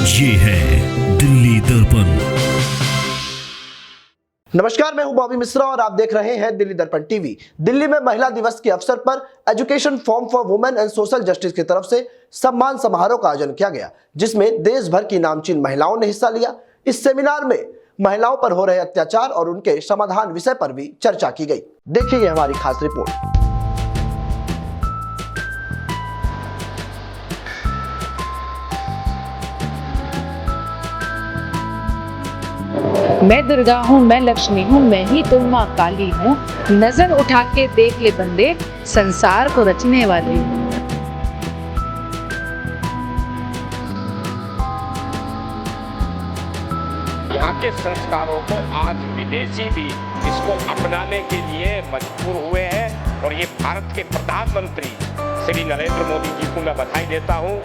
ये है दिल्ली दर्पण। नमस्कार, मैं हूं बॉबी मिश्रा और आप देख रहे हैं दिल्ली दर्पण टीवी। दिल्ली में महिला दिवस के अवसर पर education forum for women and social justice की तरफ से सम्मान समारोह का आयोजन किया गया, जिसमें देश भर की नामचीन महिलाओं ने हिस्सा लिया। इस सेमिनार में महिलाओं पर हो रहे अत्याचार और उनके समाधान विषय पर भी चर्चा की गई। देखिए हमारी खास रिपोर्ट। मैं दुर्गा हूँ, मैं लक्ष्मी हूँ, मैं ही तो माँ काली हूँ। नजर उठा के देख ले बंदे, संसार को रचने वाली हूँ। यहाँ के संस्कारों को आज विदेशी भी इसको अपनाने के लिए मजबूर हुए हैं और ये भारत के प्रधानमंत्री श्री नरेंद्र मोदी जी को मैं बधाई देता हूँ।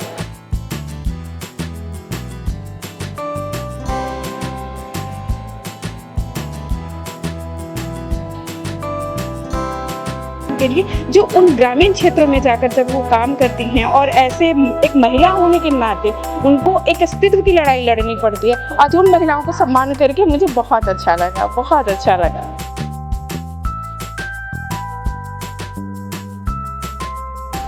के लिए जो उन ग्रामीण क्षेत्रों में जाकर जब वो काम करती हैं और ऐसे एक महिला होने के नाते उनको एक अस्तित्व की लड़ाई लड़नी पड़ती है। आज उन महिलाओं को सम्मान करके मुझे बहुत अच्छा लगा, बहुत अच्छा लगा।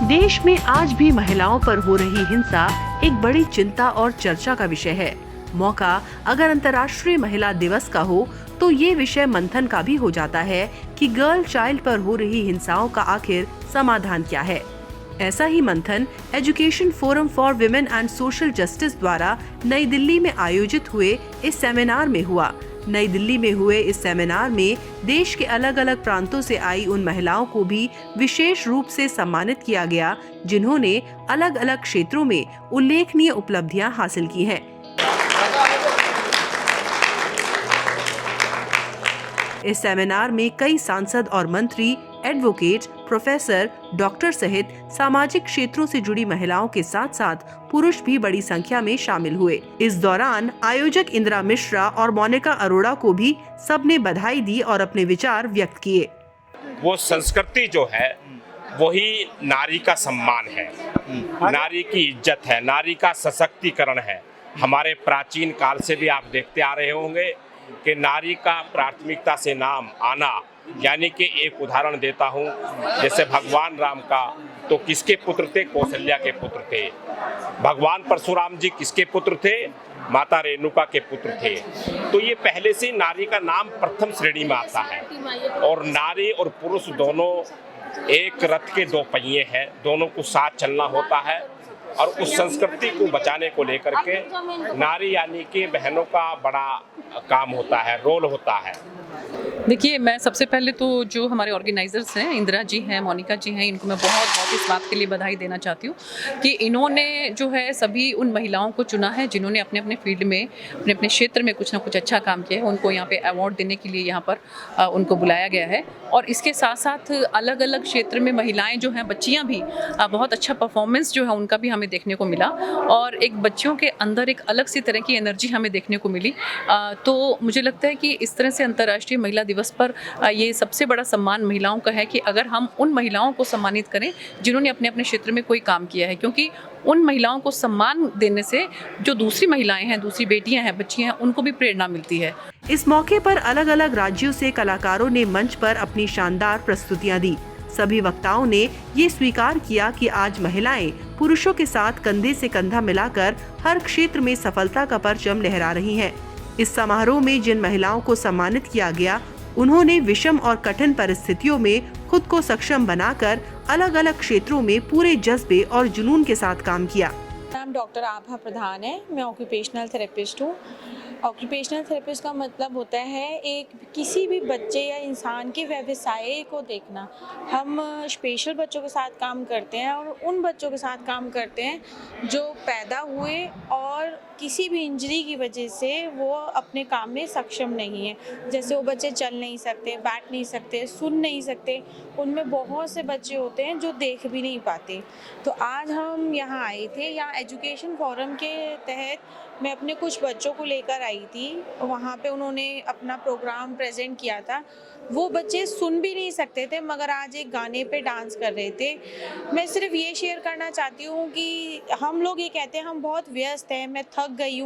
देश में आज भी महिलाओं पर हो रही हिंसा एक बड़ी चिंता और चर्चा का विषय है। मौका अगर अंतर्राष्ट्रीय महिला दिवस का हो तो ये विषय मंथन का भी हो जाता है कि गर्ल चाइल्ड पर हो रही हिंसाओं का आखिर समाधान क्या है। ऐसा ही मंथन education forum for women and social justice द्वारा नई दिल्ली में आयोजित हुए इस सेमिनार में हुआ। नई दिल्ली में हुए इस सेमिनार में देश के अलग अलग प्रांतों से आई उन महिलाओं को भी विशेष रूप से सम्मानित किया गया, जिन्होंने अलग अलग क्षेत्रों में उल्लेखनीय उपलब्धियां हासिल की हैं। इस सेमिनार में कई सांसद और मंत्री, एडवोकेट, प्रोफेसर, डॉक्टर सहित सामाजिक क्षेत्रों से जुड़ी महिलाओं के साथ साथ पुरुष भी बड़ी संख्या में शामिल हुए। इस दौरान आयोजक इंदिरा मिश्रा और मोनिका अरोड़ा को भी सबने बधाई दी और अपने विचार व्यक्त किए। वो संस्कृति जो है वही नारी का सम्मान है, नारी की इज्जत है, नारी का सशक्तिकरण है। हमारे प्राचीन काल से भी आप देखते आ रहे होंगे कि नारी का प्राथमिकता से नाम आना, यानी कि एक उदाहरण देता हूँ, जैसे भगवान राम का तो किसके पुत्र थे? कौशल्या के पुत्र थे। भगवान परशुराम जी किसके पुत्र थे? माता रेणुका के पुत्र थे। तो ये पहले से नारी का नाम प्रथम श्रेणी में आता है। और नारी और पुरुष दोनों एक रथ के दो पहिए हैं, दोनों को साथ चलना होता है। और उस संस्कृति को बचाने को लेकर के नारी यानी कि बहनों का बड़ा काम होता है, रोल होता है। देखिए, मैं सबसे पहले तो जो हमारे ऑर्गेनाइजर्स हैं, इंदिरा जी हैं, मोनिका जी हैं, इनको मैं बहुत इस बात के लिए बधाई देना चाहती हूँ कि इन्होंने जो है सभी उन महिलाओं को चुना है जिन्होंने अपने अपने फील्ड में, अपने अपने क्षेत्र में कुछ ना कुछ अच्छा काम किया है। उनको यहाँ पे अवार्ड देने के लिए यहाँ पर उनको बुलाया गया है। और इसके साथ साथ अलग अलग क्षेत्र में महिलाएं जो हैं, बच्चियाँ भी बहुत अच्छा परफॉर्मेंस जो है उनका भी हमें देखने को मिला। और एक बच्चियों के अंदर एक अलग सी तरह की एनर्जी हमें देखने को मिली। तो मुझे लगता है कि इस तरह से अंतर्राष्ट्रीय महिला दिवस पर ये सबसे बड़ा सम्मान महिलाओं का है कि अगर हम उन महिलाओं को सम्मानित करें जिन्होंने अपने अपने क्षेत्र में कोई काम किया है, क्योंकि उन महिलाओं को सम्मान देने से जो दूसरी महिलाएं हैं, दूसरी बेटियां हैं, बच्चियां हैं, उनको भी प्रेरणा मिलती है। इस मौके पर अलग अलग राज्यों से कलाकारों ने मंच पर अपनी शानदार प्रस्तुतियां दी। सभी वक्ताओं ने ये स्वीकार किया कि आज महिलाएं पुरुषों के साथ कंधे से कंधा मिलाकर हर क्षेत्र में सफलता का परचम लहरा रही हैं। इस समारोह में जिन महिलाओं को सम्मानित किया गया, उन्होंने विषम और कठिन परिस्थितियों में खुद को सक्षम बनाकर अलग अलग क्षेत्रों में पूरे जज्बे और जुनून के साथ काम किया। नाम डॉक्टर आभा प्रधान है। मैं ऑक्यूपेशनल थेरेपिस्ट हूँ। ऑक्यूपेशनल थेरेपिस्ट का मतलब होता है एक किसी भी बच्चे या इंसान के व्यवसाय को देखना। हम स्पेशल बच्चों के साथ काम करते हैं और उन बच्चों के साथ काम करते हैं जो पैदा हुए और किसी भी इंजरी की वजह से वो अपने काम में सक्षम नहीं है। जैसे वो बच्चे चल नहीं सकते, बैठ नहीं सकते, सुन नहीं सकते। उनमें बहुत से बच्चे होते हैं जो देख भी नहीं पाते। तो आज हम यहाँ आए थे, यहाँ एजुकेशन फोरम के तहत मैं अपने कुछ बच्चों को लेकर आई थी, वहाँ पे उन्होंने अपना प्रोग्राम प्रेजेंट किया था। वो बच्चे सुन भी नहीं सकते थे मगर आज एक गाने पे डांस कर रहे थे। मैं सिर्फ ये शेयर करना चाहती हूँ कि हम लोग ये कहते हैं हम बहुत व्यस्त हैं, मैं थक गई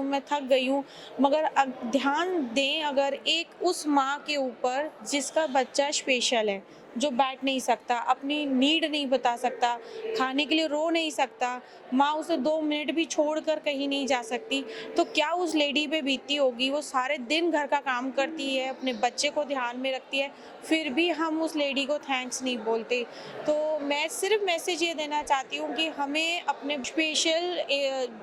हूँ, मगर ध्यान दें अगर एक उस माँ के ऊपर जिसका बच्चा स्पेशल है, जो बैठ नहीं सकता, अपनी नीड नहीं बता सकता, खाने के लिए रो नहीं सकता, माँ उसे 2 मिनट भी छोड़कर कहीं नहीं जा सकती, तो क्या उस लेडी पे बीतती होगी। वो सारे दिन घर का काम करती है, अपने बच्चे को ध्यान में रखती है, फिर भी हम उस लेडी को थैंक्स नहीं बोलते। तो मैं सिर्फ मैसेज ये देना चाहती हूँ कि हमें अपने स्पेशल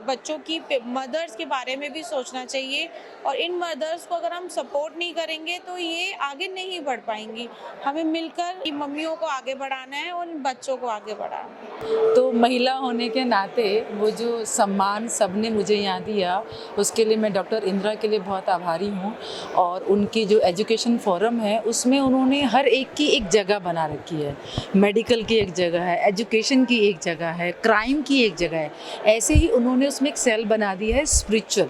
बच्चों की मदर्स के बारे में भी सोचना चाहिए, और इन मदर्स को अगर हम सपोर्ट नहीं करेंगे तो ये आगे नहीं बढ़ पाएंगी। हमें मिलकर मम्मियों को आगे बढ़ाना है और बच्चों को आगे बढ़ाना है। तो महिला होने के नाते वो जो सम्मान सबने मुझे यहाँ दिया, उसके लिए मैं डॉक्टर इंदिरा के लिए बहुत आभारी हूँ। और उनकी जो एजुकेशन फोरम है उसमें उन्होंने हर एक की एक जगह बना रखी है। मेडिकल की एक जगह है, एजुकेशन की एक जगह है, क्राइम की एक जगह है। ऐसे ही उन्होंने उसमें एक सेल बना दी है स्पिरिचुअल,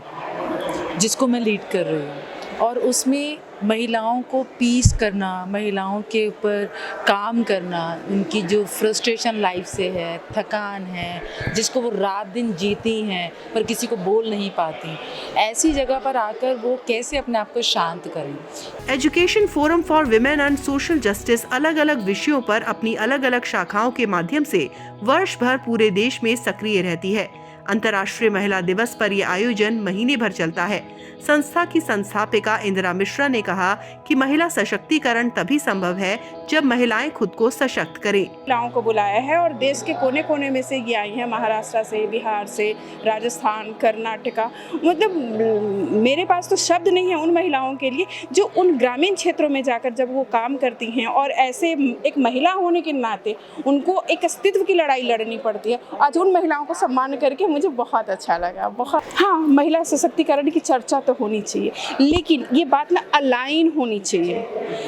जिसको मैं लीड कर रही हूँ। और उसमें महिलाओं को पीस करना, महिलाओं के ऊपर काम करना, उनकी जो फ्रस्ट्रेशन लाइफ से है, थकान है, जिसको वो रात दिन जीती हैं पर किसी को बोल नहीं पाती, ऐसी जगह पर आकर वो कैसे अपने आप को शांत करें। Education forum for women and social justice अलग अलग विषयों पर अपनी अलग अलग शाखाओं के माध्यम से वर्ष भर पूरे देश में सक्रिय रहती है। अंतर्राष्ट्रीय महिला दिवस पर यह आयोजन महीने भर चलता है। संस्था की संस्थापिका इंदिरा मिश्रा ने कहा कि महिला सशक्तिकरण तभी संभव है जब महिलाएं खुद को सशक्त करें। महिलाओं को बुलाया है और देश के कोने कोने में से ये आई हैं, महाराष्ट्र से, बिहार से, राजस्थान, कर्नाटका। मतलब मेरे पास तो शब्द नहीं है उन महिलाओं के लिए जो उन ग्रामीण क्षेत्रों में जाकर जब वो काम करती हैं, और ऐसे एक महिला होने के नाते उनको एक अस्तित्व की लड़ाई लड़नी पड़ती है। आज उन महिलाओं को सम्मान करके मुझे बहुत अच्छा लगा, बहुत। हाँ, महिला सशक्तिकरण की चर्चा तो होनी चाहिए, लेकिन ये बात ना अलाइन होनी चाहिए।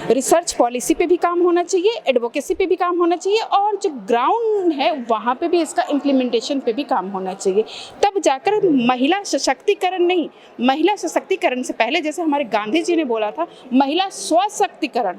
रिसर्च पॉलिसी पे भी काम होना चाहिए, एडवोकेसी पे भी काम होना चाहिए, और जो ग्राउंड है वहाँ पे भी इसका इम्प्लीमेंटेशन पे भी काम होना चाहिए। तब जाकर महिला सशक्तिकरण नहीं, महिला सशक्तिकरण से पहले, जैसे हमारे गांधी जी ने बोला था, महिला स्वशक्तिकरण।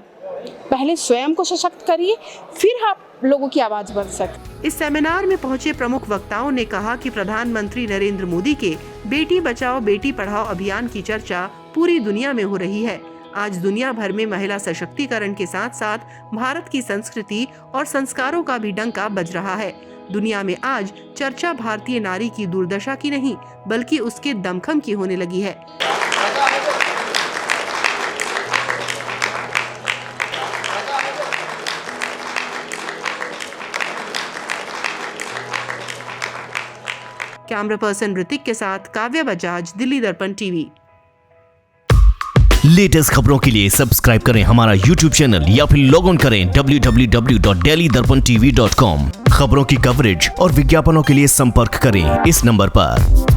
पहले स्वयं को सशक्त करिए, फिर आप लोगों की आवाज बन सके। इस सेमिनार में पहुंचे प्रमुख वक्ताओं ने कहा कि प्रधानमंत्री नरेंद्र मोदी के बेटी बचाओ बेटी पढ़ाओ अभियान की चर्चा पूरी दुनिया में हो रही है। आज दुनिया भर में महिला सशक्तिकरण के साथ साथ भारत की संस्कृति और संस्कारों का भी डंका बज रहा है। दुनिया में आज चर्चा भारतीय नारी की दुर्दशा की नहीं, बल्कि उसके दमखम की होने लगी है। कैमरा पर्सन ऋतिक के साथ काव्या बजाज, दिल्ली दर्पण टीवी। लेटेस्ट खबरों के लिए सब्सक्राइब करें हमारा YouTube चैनल या फिर लॉग ऑन करें www.delhidarpantv.com। खबरों की कवरेज और विज्ञापनों के लिए संपर्क करें इस नंबर पर।